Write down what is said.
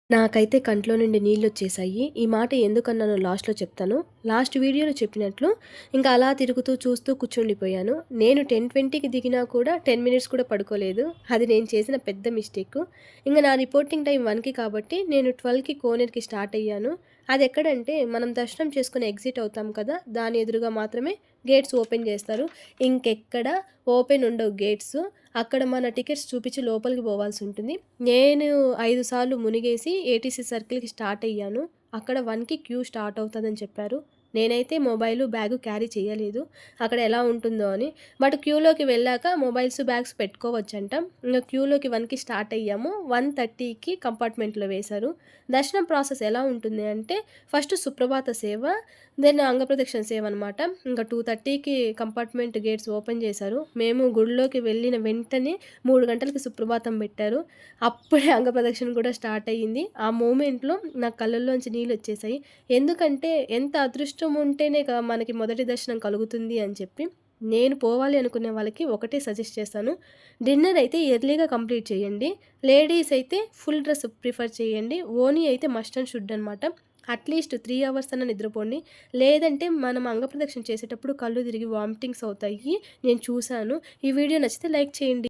నాకైతే కంట్లో నుండి నీళ్ళొచ్చేసాయి. ఈ మాట ఎందుకన్నానో లాస్ట్‌లో చెప్తాను. లాస్ట్ వీడియోలో చెప్పినట్లు ఇంకా అలా తిరుగుతూ చూస్తూ కూర్చుండిపోయాను. నేను 10:20కి దిగినా కూడా 10 మినిట్స్ కూడా పడుకోలేదు. అది నేను చేసిన పెద్ద మిస్టేకు. ఇంక నా రిపోర్టింగ్ టైం 1కి కాబట్టి నేను 12కి కోనేరుకి స్టార్ట్ అయ్యాను. అదెక్కడంటే మనం దర్శనం చేసుకొని ఎగ్జిట్ అవుతాం కదా! దాని ఎదురుగా మాత్రమే గేట్స్ ఓపెన్ చేస్తారు. ఇంకెక్కడ ఓపెన్ ఉండవు గేట్స్. అక్కడ మన టికెట్స్ చూపించి లోపలికి పోవాల్సుంటుంది. నేను 5 సార్లు మునిగేసి ఏటీసీ సర్కిల్‌కి స్టార్ట్ అయ్యాను. అక్కడ 1కి క్యూ స్టార్ట్ అవుతదని చెప్పారు. నేనైతే మొబైలు, బ్యాగు క్యారీ చేయలేదు. అక్కడ ఎలా ఉంటుందో అని. బట్ క్యూలోకి వెళ్ళాక మొబైల్స్, బ్యాగ్స్ పెట్టుకోవచ్చంట. ఇంగ క్యూలోకి 1కి స్టార్ట్ అయ్యాము. 1:30కి కంపార్ట్మెంట్‌లో వేశారు. దర్శనం ప్రాసెస్ ఎలా ఉంటుంది అంటే ఫస్ట్ సుప్రభాత సేవ, దెన్ అంగప్రదక్షిణ సేవ అనమాట. ఇంకా 2:30కి కంపార్ట్మెంట్ గేట్స్ ఓపెన్ చేశారు. మేము గుడిలోకి వెళ్ళిన వెంటనే 3 గంటలకి సుప్రభాతం పెట్టారు. అప్పుడే అంగప్రదక్షిణ కూడా స్టార్ట్ అయ్యింది. ఆ మూమెంట్‌లో నా కళ్ళల్లోంచి నీళ్ళొచ్చేసాయి. ఎందుకంటే ఎంత అదృష్టం ఉంటేనే మనకి మొదటి దర్శనం కలుగుతుంది అని చెప్పి. నేను పోవాలి అనుకునే వాళ్ళకి ఒకటే సజెస్ట్ చేస్తాను. డిన్నర్ అయితే ఎర్లీగా కంప్లీట్ చేయండి. లేడీస్ అయితే ఫుల్ డ్రెస్ ప్రిఫర్ చేయండి. ఓనీ అయితే మస్ట్ అండ్ షుడ్ అనమాట. అట్‌లీస్ట్ 3 అవర్స్ అన్నా నిద్రపోండి. లేదంటే మనం అంగప్రదక్షిణ చేసేటప్పుడు కళ్ళు తిరిగి వామిటింగ్స్ అవుతాయి. నేను చూసాను. ఈ వీడియో నచ్చితే లైక్ చేయండి.